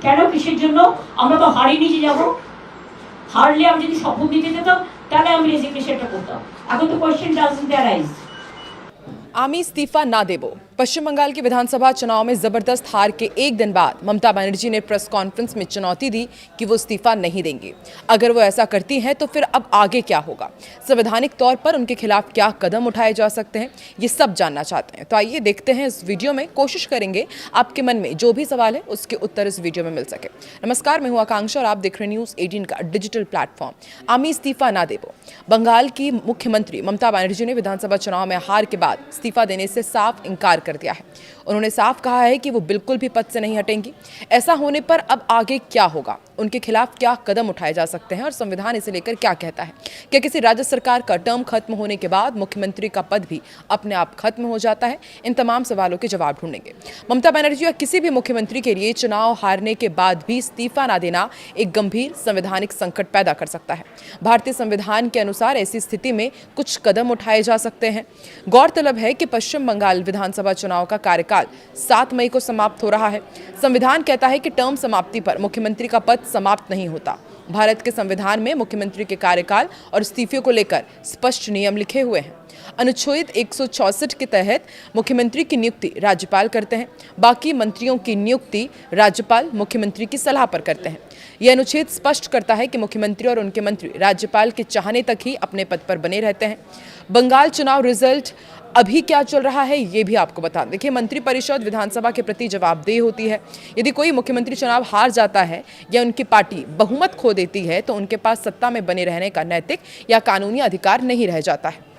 কেন কিসের জন্য? আমরা তো হারিয়ে নিয়ে যাব। হারলে আমি যদি শপথ নিতে যেতাম তাহলে আমি রেজিগনেশনটা করতাম। এখন তো কোয়েশ্চেন ডাজন্ট অ্যারাইজ। आमी इस्तीफा ना देबो। पश्चिम बंगाल के विधानसभा चुनाव में जबरदस्त हार के एक दिन बाद ममता बनर्जी ने प्रेस कॉन्फ्रेंस में चुनौती दी कि वो इस्तीफा नहीं देंगे। अगर वो ऐसा करती हैं तो फिर अब आगे क्या होगा, संवैधानिक तौर पर उनके खिलाफ क्या कदम उठाए जा सकते हैं, ये सब जानना चाहते हैं। तो आइए देखते हैं इस वीडियो में, कोशिश करेंगे आपके मन में जो भी सवाल है उसके उत्तर इस वीडियो में मिल सके। नमस्कार, मैं हूं आकांक्षा और आप देख रहे हैं न्यूज़ 18 का डिजिटल प्लेटफॉर्म। आमी इस्तीफा ना देबो। बंगाल की मुख्यमंत्री ममता बनर्जी ने विधानसभा चुनाव में हार के बाद इस्तीफा देने से साफ इनकार कर दिया है। उन्होंने साफ कहा है कि वो बिल्कुल भी पद से नहीं हटेंगी। ऐसा होने पर अब आगे क्या होगा, उनके खिलाफ क्या कदम उठाए जा सकते हैं और संविधान इसे लेकर क्या कहता है। क्या किसी राज्य सरकार का टर्म खत्म होने के बाद मुख्यमंत्री का पद भी अपने आप खत्म हो जाता है? इन तमाम सवालों के जवाब ढूंढेंगे। ममता बनर्जी या किसी भी मुख्यमंत्री के लिए चुनाव हारने के बाद भी इस्तीफा ना देना एक गंभीर संवैधानिक संकट पैदा कर सकता है। भारतीय संविधान के अनुसार ऐसी स्थिति में कुछ कदम उठाए जा सकते हैं। गौरतलब है कि पश्चिम बंगाल विधानसभा चुनाव का कार्यकाल 7 मई को समाप्त हो रहा है। संविधान कहता है कि टर्म समाप्ति पर मुख्यमंत्री का पद समाप्त नहीं होता। भारत के संविधान में मुख्यमंत्री के कार्यकाल और इस्तीफे को लेकर स्पष्ट नियम लिखे हुए हैं। अनुच्छेद 164 के तहत मुख्यमंत्री की नियुक्ति राज्यपाल करते हैं, बाकी मंत्रियों की नियुक्ति राज्यपाल मुख्यमंत्री की सलाह पर करते हैं। यह अनुच्छेद स्पष्ट करता है कि मुख्यमंत्री और उनके मंत्री राज्यपाल के चाहने तक ही अपने पद पर बने रहते हैं। बंगाल चुनाव रिजल्ट अभी क्या चल रहा है ये भी आपको बता दें। देखिए, मंत्रिपरिषद विधानसभा के प्रति जवाबदेह होती है। यदि कोई मुख्यमंत्री चुनाव हार जाता है या उनकी पार्टी बहुमत खो देती है तो उनके पास सत्ता में बने रहने का नैतिक या कानूनी अधिकार नहीं रह जाता है।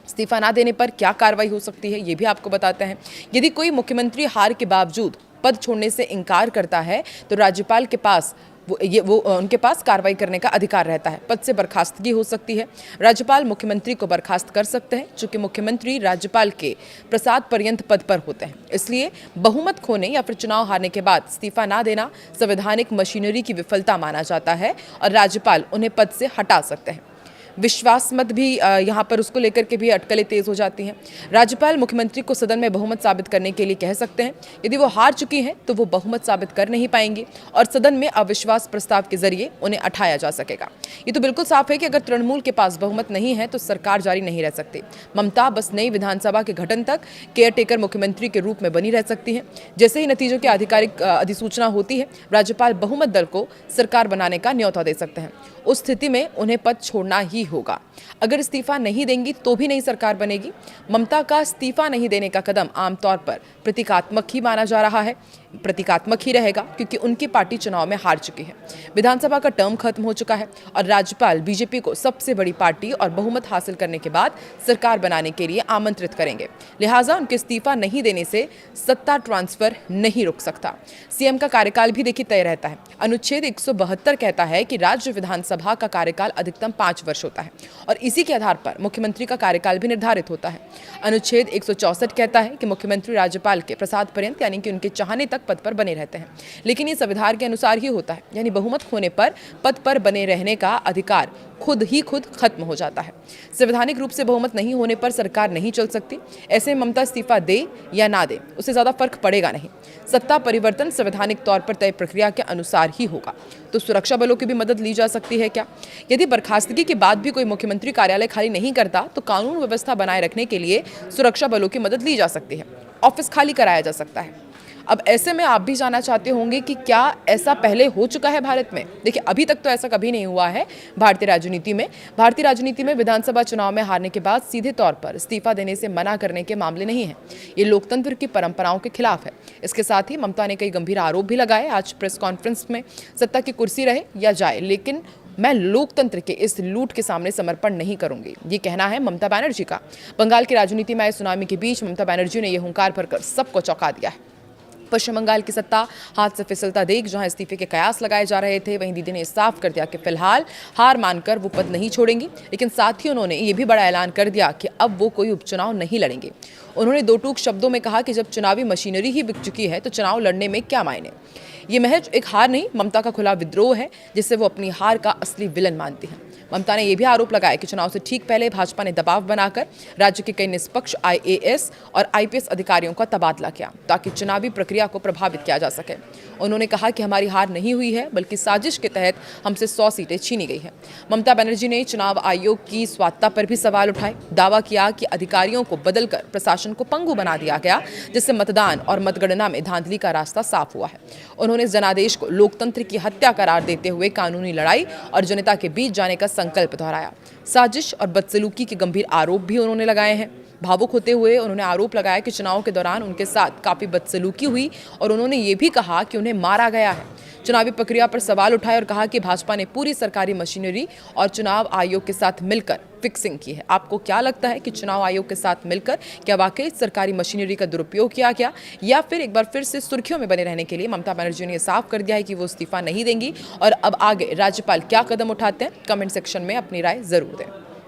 इस्तीफा ना देने पर क्या कार्रवाई हो सकती है ये भी आपको बताते हैं। यदि कोई मुख्यमंत्री हार के बावजूद पद छोड़ने से इनकार करता है तो राज्यपाल के पास उनके पास कार्रवाई करने का अधिकार रहता है। पद से बर्खास्तगी हो सकती है। राज्यपाल मुख्यमंत्री को बर्खास्त कर सकते हैं, चूंकि मुख्यमंत्री राज्यपाल के प्रसाद पर्यंत पद पर होते हैं। इसलिए बहुमत खोने या फिर चुनाव हारने के बाद इस्तीफा ना देना संवैधानिक मशीनरी की विफलता माना जाता है और राज्यपाल उन्हें पद से हटा सकते हैं। विश्वास मत भी यहाँ पर उसको लेकर के भी अटकलें तेज हो जाती हैं। राज्यपाल मुख्यमंत्री को सदन में बहुमत साबित करने के लिए कह सकते हैं। यदि वो हार चुकी हैं तो वो बहुमत साबित कर नहीं पाएंगी और सदन में अविश्वास प्रस्ताव के जरिए उन्हें उठाया जा सकेगा। ये तो बिल्कुल साफ है कि अगर तृणमूल के पास बहुमत नहीं है तो सरकार जारी नहीं रह सकती। ममता बस नई विधानसभा के गठन तक केयरटेकर मुख्यमंत्री के रूप में बनी रह सकती हैं। जैसे ही नतीजों की आधिकारिक अधिसूचना होती है, राज्यपाल बहुमत दल को सरकार बनाने का न्योता दे सकते हैं। उस स्थिति में उन्हें पद छोड़ना ही होगा। अगर इस्तीफा नहीं देंगी तो भी नई सरकार बनेगी। ममता का इस्तीफा नहीं देने का कदम आमतौर पर प्रतीकात्मक ही माना जा रहा है। प्रतीकात्मक ही रहेगा क्योंकि उनकी पार्टी चुनाव में हार चुकी है। विधानसभा का टर्म खत्म हो चुका है और राज्यपाल बीजेपी को सबसे बड़ी पार्टी और बहुमत हासिल करने के बाद सरकार बनाने के लिए आमंत्रित करेंगे। लिहाजा उनके इस्तीफा नहीं देने से सत्ता ट्रांसफर नहीं रुक सकता। सीएम का कार्यकाल भी देखिए तय रहता है। अनुच्छेद 172 कहता है कि राज्य विधानसभा का कार्यकाल अधिकतम 5 वर्ष होता है और इसी के आधार पर मुख्यमंत्री का कार्यकाल भी निर्धारित होता है। अनुच्छेद 164 कहता है कि मुख्यमंत्री राज्यपाल के प्रसाद पर्यंत यानी कि उनके चाहने तक पद पर बने रहते हैं, लेकिन ये संविधान के अनुसार ही होता है। यानी बहुमत खोने पर पद पर बने रहने का अधिकार खुद खत्म हो जाता है। संवैधानिक रूप से बहुमत नहीं होने पर सरकार नहीं चल सकती। ऐसे में ममता इस्तीफा दे या ना दे उससे ज्यादा फर्क पड़ेगा नहीं। सत्ता परिवर्तन संवैधानिक तौर पर तय प्रक्रिया के अनुसार ही होगा। तो सुरक्षा बलों की भी मदद ली जा सकती है क्या? यदि बर्खास्तगी के बाद भी कोई मुख्यमंत्री कार्यालय खाली नहीं करता तो कानून व्यवस्था बनाए रखने के लिए सुरक्षा बलों की मदद ली जा सकती है। ऑफिस खाली कराया जा सकता है। अब ऐसे में आप भी जानना चाहते होंगे कि क्या ऐसा पहले हो चुका है भारत में? देखिए, अभी तक तो ऐसा कभी नहीं हुआ है भारतीय राजनीति में। भारतीय राजनीति में विधानसभा चुनाव में हारने के बाद सीधे तौर पर इस्तीफा देने से मना करने के मामले नहीं हैं। ये लोकतंत्र की परंपराओं के खिलाफ है। इसके साथ ही ममता ने कई गंभीर आरोप भी लगाए आज प्रेस कॉन्फ्रेंस में। सत्ता की कुर्सी रहे या जाए, लेकिन मैं लोकतंत्र के इस लूट के सामने समर्पण नहीं करूंगी, ये कहना है ममता बनर्जी का। बंगाल की राजनीति में आए सुनामी के बीच ममता बनर्जी ने यह हुंकार भरकर सबको चौंका दिया है। पश्चिम बंगाल की सत्ता हाथ से फिसलता देख जहां इस्तीफे के कयास लगाए जा रहे थे, वहीं दीदी ने साफ कर दिया कि फिलहाल हार मानकर वो पद नहीं छोड़ेंगी। लेकिन साथ ही उन्होंने ये भी बड़ा ऐलान कर दिया कि अब वो कोई उपचुनाव नहीं लड़ेंगे। उन्होंने दो टूक शब्दों में कहा कि जब चुनावी मशीनरी ही बिक चुकी है तो चुनाव लड़ने में क्या मायने। ये महज एक हार नहीं, ममता का खुला विद्रोह है जिससे वो अपनी हार का असली विलन मानती हैं। ममता ने यह भी आरोप लगाया कि चुनाव से ठीक पहले भाजपा ने दबाव बनाकर राज्य के कई निष्पक्ष IAS और IPS अधिकारियों का तबादला किया ताकि चुनावी प्रक्रिया को प्रभावित किया जा सके। उन्होंने कहा कि हमारी हार नहीं हुई है, बल्कि साजिश के तहत हमसे 100 सीटें छीनी गई हैं। ममता बनर्जी ने चुनाव आयोग की स्वायत्तता पर भी सवाल उठाए। दावा किया कि अधिकारियों को बदलकर प्रशासन को पंगु बना दिया गया, जिससे मतदान और मतगणना में धांधली का रास्ता साफ हुआ है। उन्होंने जनादेश को लोकतंत्र की हत्या करार देते हुए कानूनी लड़ाई और जनता के बीच जाने का संकल्प दोहराया। साजिश और बदसलूकी के गंभीर आरोप भी उन्होंने लगाए हैं। भावुक होते हुए उन्होंने आरोप लगाया कि चुनाव के दौरान उनके साथ काफी बदसलूकी हुई और उन्होंने ये भी कहा कि उन्हें मारा गया है। चुनावी प्रक्रिया पर सवाल उठाए और कहा कि भाजपा ने पूरी सरकारी मशीनरी और चुनाव आयोग के साथ मिलकर फिक्सिंग की है। आपको क्या लगता है कि चुनाव आयोग के साथ मिलकर क्या वाकई सरकारी मशीनरी का दुरुपयोग किया गया, या फिर एक बार फिर से सुर्खियों में बने रहने के लिए ममता बनर्जी ने साफ कर दिया है कि वो इस्तीफा नहीं देंगी? और अब आगे राज्यपाल क्या कदम उठाते हैं, कमेंट सेक्शन में अपनी राय जरूर दें।